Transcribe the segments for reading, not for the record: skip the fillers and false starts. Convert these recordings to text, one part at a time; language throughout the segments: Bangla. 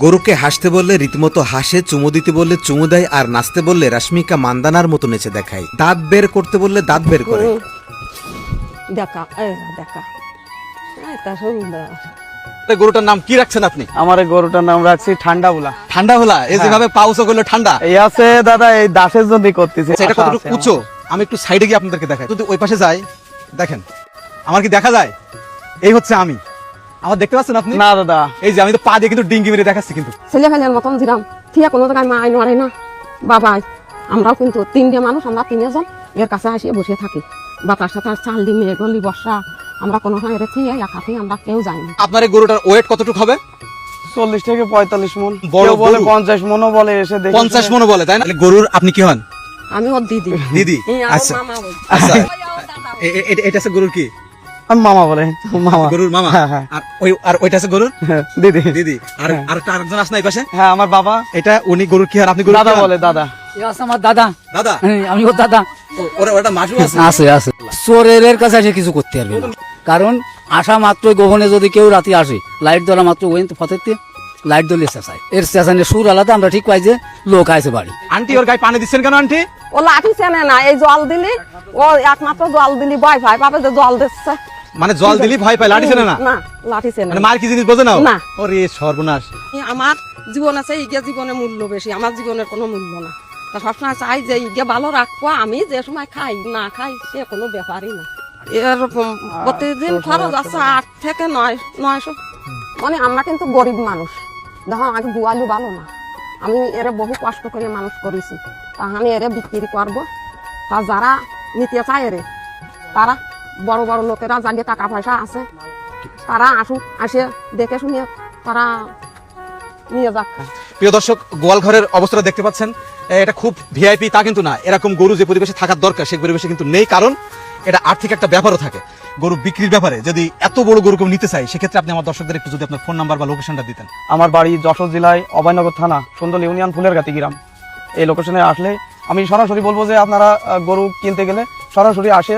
গরুকে হাসতে বললে রীতিমতো হাসে, চুমু দিতে বললে চুমু দেয়, আর নাচতে বললে রাশ্মিকা মান্দানার মতো নেচে দেখায়। দাঁত বের করতে বললে দাঁত বের করে। দেখা দেখা এটা সুন্দর। গরুটার নাম কি রাখছেন আপনি? আমার এই গরুটার নাম রাখছি ঠান্ডা বুলা। ঠান্ডা হলা, এই যেভাবে পাউসও করলো ঠান্ডা। এই আছে দাদা, এই দাসের জন্য করতেছি। এটা কতটুকু উঁচু আমি একটু সাইডে গিয়ে আপনাদেরকে দেখাই। যদি ওই পাশে যাই, দেখেন আমার কি দেখা যায়? এই হচ্ছে আমি। আমার দেখতে পাচ্ছেন আপনি? না দাদা, এই যে আমি তো পা দিয়ে কিন্তু ডিঙ্গি মেরে দেখাচ্ছি, কিন্তু ছেলে ফেলের মতন দিলাম ঠিক কোনো জায়গায় মা আইন মারে না বাবাই। আমরাও কিন্তু তিনটে মানুষ, আমরা তিনজন এর কাছে আসিয়ে বসে থাকি। বাতাস টাতাস চাল দিন গলি বর্ষা, আমরা কোনো সময় রেখে একাতে আমরা কেউ যাইনি। আপনার এই গরুটার ওয়েট কতটুকু হবে? 40 থেকে 45 মন। বড় কেউ বলে গরু। 50 মনও বলে, এসে দেখে 50 মনে বলে, তাই না? গরুর আপনি কি হন? আমি ওর দিদি। দিদি? এই আমার আচ্ছা মামা বলি। আচ্ছা, এটা আছে গরুর কি? আমি মামা বলে, মামা। গরুর মামা? হ্যাঁ, হ্যাঁ। আর ওইটা আছে গরুর দিদি। দিদি। আর আরেকজন আছে না এই পাশে? হ্যাঁ, আমার বাবা। এটা উনি গরুর কি আর আপনি গরুর দাদা কি হন? বলে, দাদা। আমার দাদা, দাদা? আমি ওর দাদা। ওটা মাসু আছে? আছে আছে, চোরের কাছে এসে কিছু করতে পারবে না, কারণ আসা মাত্রই গোপনে যদি কেউ রাতে আসে, লাইট ধরা মাত্র ওই ফতেতে লাইট ধরলে চেঁচায়। এর চেঁচানে সুর আলাদা, আমরা ঠিক পাই যে লোক আছে বাড়ি। আন্টি ওর গায়ে পানি দিচ্ছেন কেন আন্টি? ও লাঠি চেনে না, এই জল দিলি ও একমাত্র জল দিলি ভয় পায়, পাবে যে জল দিচ্ছে। মানে জল দিলি ভয় পায়, লাঠি চেনে না? না, লাঠি চেনে মানে না। মার কি জিনিস বোঝে না? না। ওরে সর্বনাশ। আমার জীবন আছে, ইগে জীবনের মূল্য বেশি, আমার জীবনের কোনো মূল্য না। তা সবসময় চাই যে ইগে ভালো রাখবো, আমি যে সময় খাই না খাই সে কোনো ব্যাপারই না। এর প্রতিদিন খরচ আছে 8 থেকে 900। মানে আমরা কিন্তু গরিব মানুষ, দেখো আগে দুয়ালু ভালো না, আমি এর বহু কষ্ট করে মানুষ করেছি, তা আমি এর বিক্রি করবো। তা যারা নিতে চায় এরে, তারা বড় বড় লোকেরা যাদের টাকা পয়সা আছে, তারা আসুক, আসে দেখে শুনে তারা নিয়ে যাক। প্রিয় দর্শক, গোয়াল ঘরের অবস্থাটা দেখতে পাচ্ছেন। এটা খুব ভিআইপি তা কিন্তু না। এরকম গরু যে পরিবেশে থাকার দরকার সেই পরিবেশে কিন্তু নেই, কারণ এটা আর্থিক একটা ব্যাপারও থাকে। গরু বিক্রির ব্যাপারে যদি এত বড় গরু কেউ নিতে চাই, সেক্ষেত্রে আপনি আমার দর্শকদের একটু যদি আপনার ফোন নাম্বার বা লোকেশনটা দিতেন। আমার বাড়ি যশোর জেলায় অভয়নগর থানা, সুন্দর ইউনিয়ন, ফুলেরগাতি গ্রাম। এই লোকেশনে আসলে আমি সরাসরি বলবো যে আপনারা গরু কিনতে গেলে সরাসরি আসে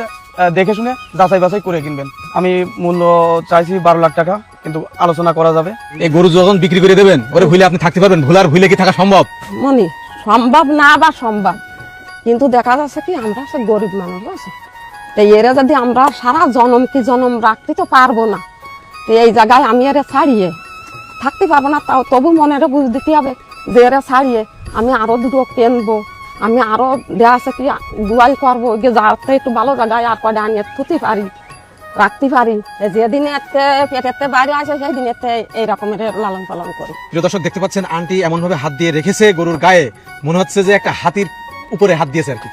দেখে শুনে যাচাই বাছাই করে কিনবেন। আমি মূল্য চাইছি 12 লাখ টাকা, কিন্তু আলোচনা করা যাবে। এই গরু যখন বিক্রি করে দেবেন, ওরে ভুলে আপনি থাকতে পারবেন? ভুলার ভুলে কি থাকা সম্ভব? মনি সম্ভব না বা সম্ভব, কিন্তু দেখা যাচ্ছে কি আমরা সে গরিব মানুষ আছে, তো এরা যদি আমরা সারা জনম কি জনম রাখতে তো পারবো না, তো এই জায়গায় আমি এরা ছাড়িয়ে থাকতে পারবো না। তাও তবু মনে বুঝ দিতে হবে যে এরা ছাড়িয়ে আমি আরো দুটো কিনবো, আমি আরো দেওয়া আছে কি দুয়াই করবো, যাতে একটু ভালো জায়গায় আর কটা আনিয়ে থুতে পারি, রাখতে পারি। যেদিন পেটেতে বাইরে আসে সেই দিন এই রকমের লালন পালন করি। প্রিয় দর্শক, দেখতে পাচ্ছেন আন্টি এমন ভাবে হাত দিয়ে রেখেছে গরুর গায়ে, মনে হচ্ছে যে একটা হাতির উপরে হাত দিয়েছে আর কি।